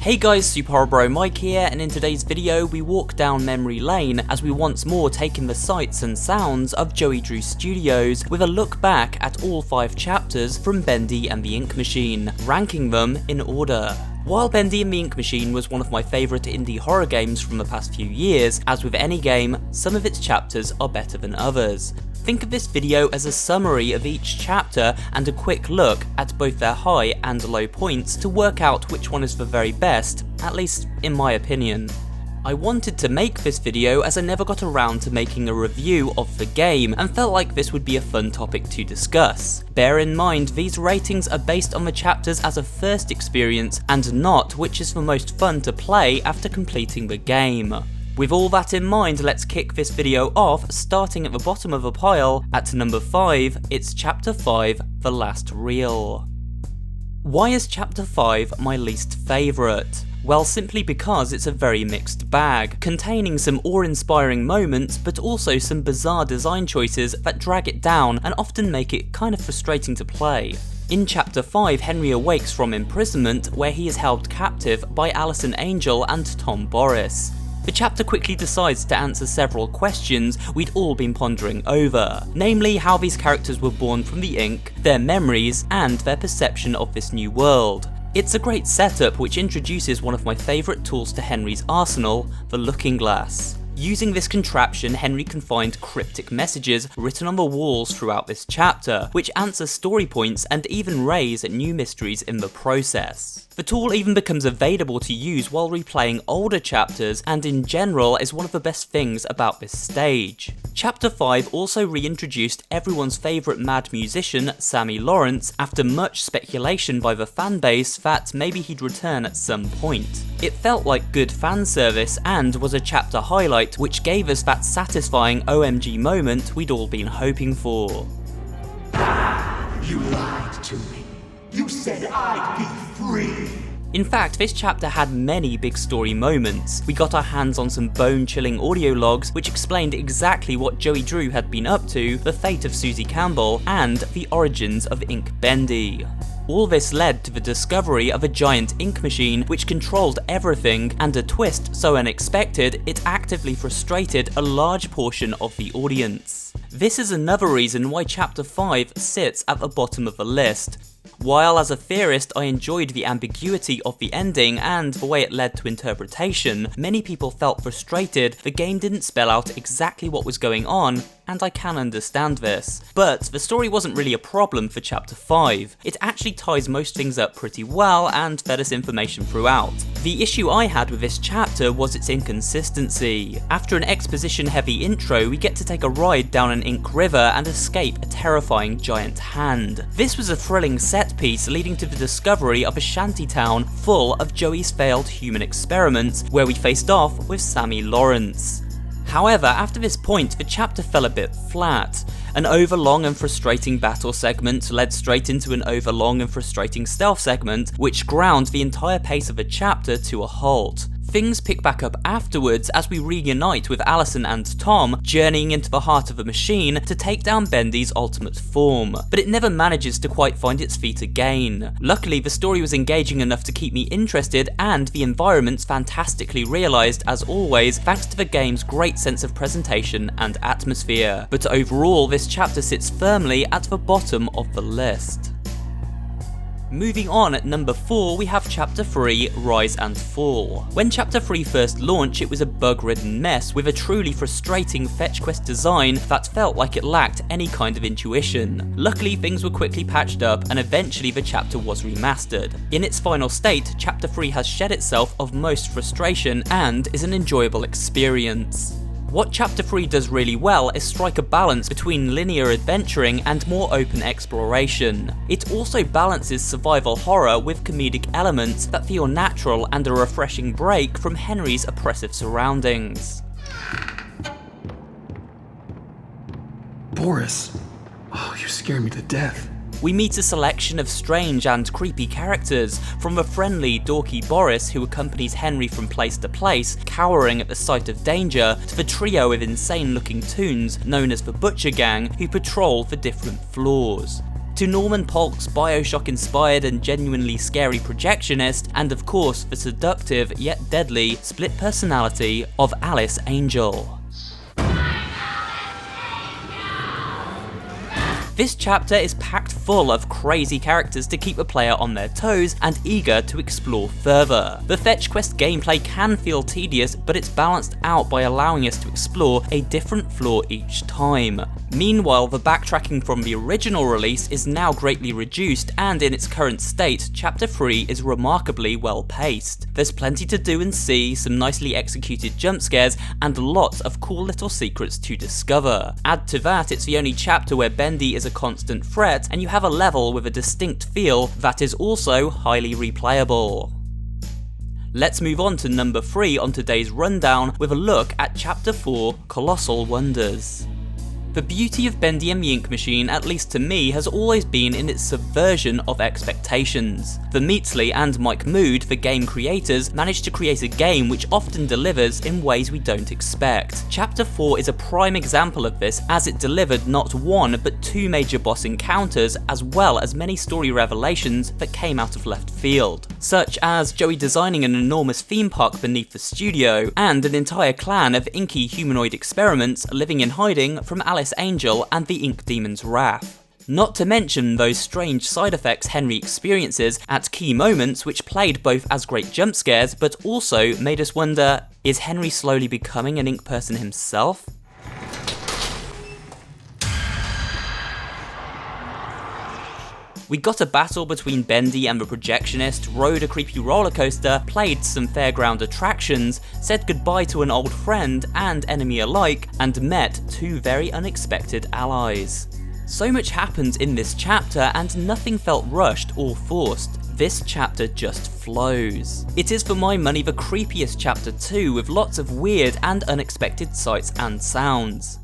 Hey guys, SuperHorrorBro Mike here, and in today's video we walk down memory lane as we once more take in the sights and sounds of Joey Drew Studios with a look back at all 5 chapters from Bendy and the Ink Machine, ranking them in order. While Bendy and the Ink Machine was one of my favourite indie horror games from the past few years, as with any game, some of its chapters are better than others. Think of this video as a summary of each chapter and a quick look at both their high and low points to work out which one is the very best, at least in my opinion. I wanted to make this video as I never got around to making a review of the game and felt like this would be a fun topic to discuss. Bear in mind, these ratings are based on the chapters as a first experience and not which is the most fun to play after completing the game. With all that in mind, let's kick this video off, starting at the bottom of the pile. At number 5, it's Chapter 5, The Last Reel. Why is Chapter 5 my least favourite? Well, simply because it's a very mixed bag, containing some awe-inspiring moments, but also some bizarre design choices that drag it down and often make it kind of frustrating to play. In Chapter 5, Henry awakes from imprisonment, where he is held captive by Allison Angel and Tom Boris. The chapter quickly decides to answer several questions we'd all been pondering over, namely how these characters were born from the ink, their memories, and their perception of this new world. It's a great setup which introduces one of my favourite tools to Henry's arsenal, the looking glass. Using this contraption, Henry can find cryptic messages written on the walls throughout this chapter, which answer story points and even raise new mysteries in the process. The tool even becomes available to use while replaying older chapters, and in general is one of the best things about this stage. Chapter 5 also reintroduced everyone's favourite mad musician, Sammy Lawrence, after much speculation by the fanbase that maybe he'd return at some point. It felt like good fan service and was a chapter highlight which gave us that satisfying OMG moment we'd all been hoping for. You lied to me. You said I'd be free. In fact, this chapter had many big story moments. We got our hands on some bone-chilling audio logs which explained exactly what Joey Drew had been up to, the fate of Susie Campbell, and the origins of Ink Bendy. All this led to the discovery of a giant ink machine which controlled everything, and a twist so unexpected it actively frustrated a large portion of the audience. This is another reason why Chapter 5 sits at the bottom of the list. While as a theorist I enjoyed the ambiguity of the ending and the way it led to interpretation, many people felt frustrated the game didn't spell out exactly what was going on, and I can understand this. But the story wasn't really a problem for Chapter 5. It actually ties most things up pretty well and fed us information throughout. The issue I had with this chapter was its inconsistency. After an exposition-heavy intro, we get to take a ride down an ink river and escape a terrifying giant hand. This was a thrilling set piece leading to the discovery of a shantytown full of Joey's failed human experiments, where we faced off with Sammy Lawrence. However, after this point, the chapter fell a bit flat. An overlong and frustrating battle segment led straight into an overlong and frustrating stealth segment, which ground the entire pace of the chapter to a halt. Things pick back up afterwards as we reunite with Allison and Tom, journeying into the heart of the machine to take down Bendy's ultimate form, but it never manages to quite find its feet again. Luckily, the story was engaging enough to keep me interested, and the environments fantastically realised as always, thanks to the game's great sense of presentation and atmosphere. But overall, this chapter sits firmly at the bottom of the list. Moving on, at number 4 we have Chapter 3, Rise and Fall. When Chapter 3 first launched, it was a bug-ridden mess with a truly frustrating fetch quest design that felt like it lacked any kind of intuition. Luckily, things were quickly patched up and eventually the chapter was remastered. In its final state, Chapter 3 has shed itself of most frustration and is an enjoyable experience. What Chapter 3 does really well is strike a balance between linear adventuring and more open exploration. It also balances survival horror with comedic elements that feel natural and a refreshing break from Henry's oppressive surroundings. Boris, oh, you scare me to death. We meet a selection of strange and creepy characters, from the friendly, dorky Boris who accompanies Henry from place to place, cowering at the sight of danger, to the trio of insane-looking toons known as the Butcher Gang who patrol the different floors. to Norman Polk's Bioshock-inspired and genuinely scary projectionist, and of course the seductive yet deadly split personality of Alice Angel. This chapter is packed full of crazy characters to keep the player on their toes and eager to explore further. The fetch quest gameplay can feel tedious, but it's balanced out by allowing us to explore a different floor each time. Meanwhile, the backtracking from the original release is now greatly reduced, and in its current state, Chapter 3 is remarkably well paced. There's plenty to do and see, some nicely executed jump scares, and lots of cool little secrets to discover. Add to that, it's the only chapter where Bendy is a constant threat, and you have a level with a distinct feel that is also highly replayable. Let's move on to number 3 on today's rundown with a look at Chapter 4, Colossal Wonders. The beauty of Bendy and the Ink Machine, at least to me, has always been in its subversion of expectations. The Meatsley and Mike Mood, the game creators, managed to create a game which often delivers in ways we don't expect. Chapter 4 is a prime example of this, as it delivered not one but 2 major boss encounters, as well as many story revelations that came out of left field, such as Joey designing an enormous theme park beneath the studio, and an entire clan of inky humanoid experiments living in hiding from Alice Angel and the Ink Demon's wrath. Not to mention those strange side effects Henry experiences at key moments, which played both as great jump scares but also made us wonder, is Henry slowly becoming an ink person himself? We got a battle between Bendy and the projectionist, rode a creepy roller coaster, played some fairground attractions, said goodbye to an old friend and enemy alike, and met 2 very unexpected allies. So much happened in this chapter and nothing felt rushed or forced. This chapter just flows. It is for my money the creepiest chapter too, with lots of weird and unexpected sights and sounds.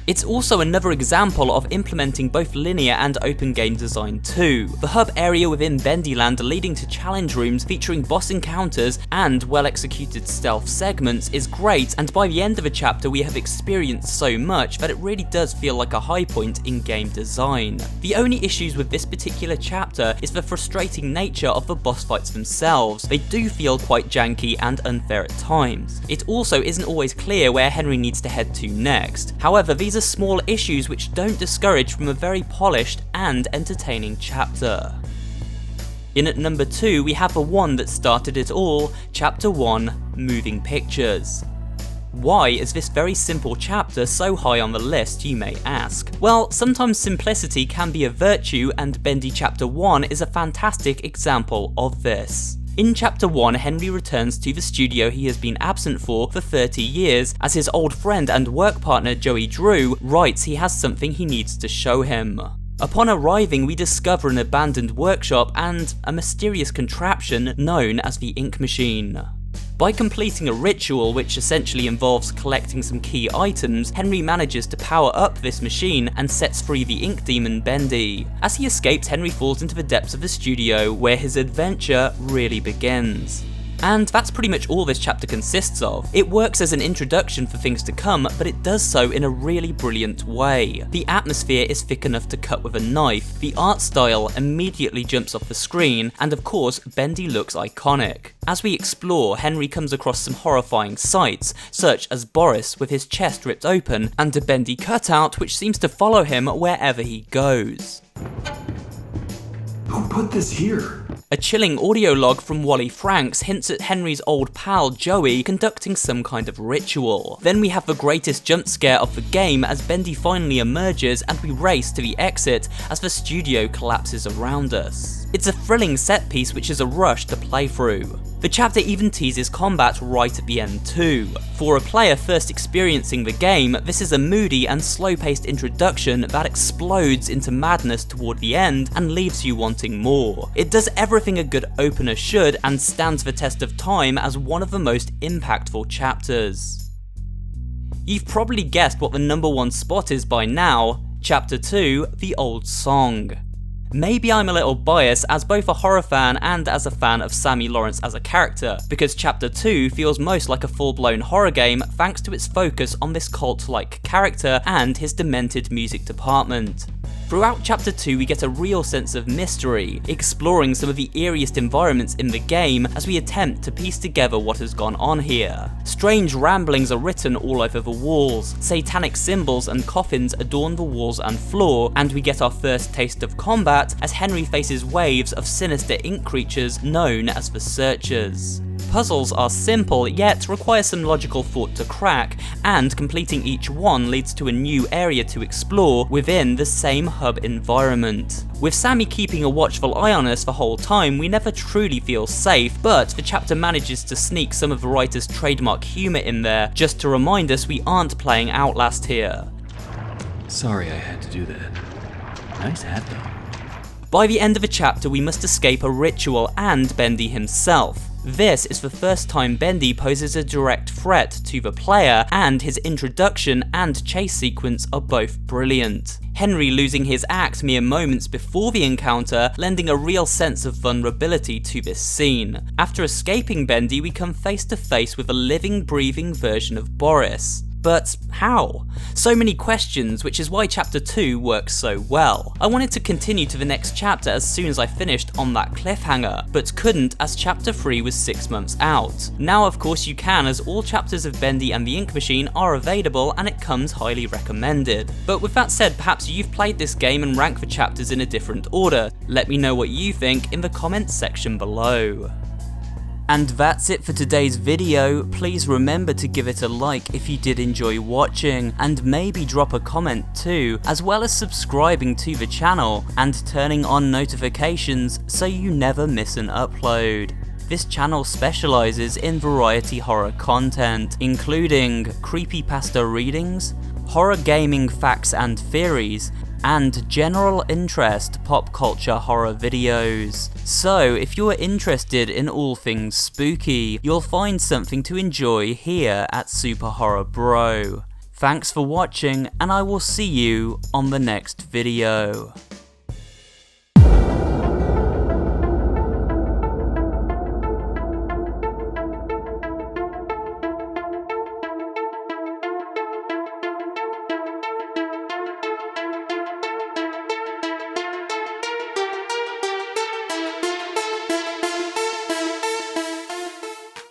It's also another example of implementing both linear and open game design too. The hub area within Bendyland leading to challenge rooms featuring boss encounters and well executed stealth segments is great, and by the end of a chapter we have experienced so much that it really does feel like a high point in game design. The only issues with this particular chapter is the frustrating nature of the boss fights themselves. They do feel quite janky and unfair at times. It also isn't always clear where Henry needs to head to next. However, these are small issues which don't discourage from a very polished and entertaining chapter. In at number 2 we have the one that started it all, Chapter 1, Moving Pictures. Why is this very simple chapter so high on the list, you may ask? Well, sometimes simplicity can be a virtue, and Bendy Chapter 1 is a fantastic example of this. In Chapter 1, Henry returns to the studio he has been absent for 30 years, as his old friend and work partner Joey Drew writes he has something he needs to show him. Upon arriving, we discover an abandoned workshop and a mysterious contraption known as the Ink Machine. By completing a ritual which essentially involves collecting some key items, Henry manages to power up this machine and sets free the Ink Demon Bendy. As he escapes, Henry falls into the depths of the studio, where his adventure really begins. And that's pretty much all this chapter consists of. It works as an introduction for things to come, but it does so in a really brilliant way. The atmosphere is thick enough to cut with a knife, the art style immediately jumps off the screen, and of course, Bendy looks iconic. As we explore, Henry comes across some horrifying sights, such as Boris with his chest ripped open, and a Bendy cutout which seems to follow him wherever he goes. Who put this here? A chilling audio log from Wally Franks hints at Henry's old pal Joey conducting some kind of ritual. Then we have the greatest jump scare of the game as Bendy finally emerges and we race to the exit as the studio collapses around us. It's a thrilling set piece which is a rush to play through. The chapter even teases combat right at the end too. For a player first experiencing the game, this is a moody and slow-paced introduction that explodes into madness toward the end and leaves you wanting more. It does everything a good opener should and stands the test of time as one of the most impactful chapters. You've probably guessed what the number 1 spot is by now, Chapter 2, The Old Song. Maybe I'm a little biased as both a horror fan and as a fan of Sammy Lawrence as a character, because Chapter 2 feels most like a full-blown horror game thanks to its focus on this cult-like character and his demented music department. Throughout Chapter 2 we get a real sense of mystery, exploring some of the eeriest environments in the game as we attempt to piece together what has gone on here. Strange ramblings are written all over the walls, satanic symbols and coffins adorn the walls and floor, and we get our first taste of combat as Henry faces waves of sinister ink creatures known as the Searchers. Puzzles are simple, yet require some logical thought to crack, and completing each one leads to a new area to explore within the same hub environment. With Sammy keeping a watchful eye on us the whole time, we never truly feel safe, but the chapter manages to sneak some of the writer's trademark humour in there, just to remind us we aren't playing Outlast here. Sorry I had to do that. Nice hat though. By the end of the chapter we must escape a ritual and Bendy himself. This is the first time Bendy poses a direct threat to the player, and his introduction and chase sequence are both brilliant. Henry losing his axe mere moments before the encounter, lending a real sense of vulnerability to this scene. After escaping Bendy, we come face to face with a living, breathing version of Boris. But how? So many questions, which is why Chapter 2 works so well. I wanted to continue to the next chapter as soon as I finished on that cliffhanger, but couldn't as Chapter 3 was 6 months out. Now of course you can, as all chapters of Bendy and the Ink Machine are available and it comes highly recommended. But with that said, perhaps you've played this game and ranked the chapters in a different order. Let me know what you think in the comments section below. And that's it for today's video. Please remember to give it a like if you did enjoy watching, and maybe drop a comment too, as well as subscribing to the channel and turning on notifications so you never miss an upload. This channel specializes in variety horror content, including creepypasta readings, horror gaming facts and theories, and general interest pop culture horror videos. So if you're interested in all things spooky, you'll find something to enjoy here at SuperHorrorBro. Thanks for watching, and I will see you on the next video.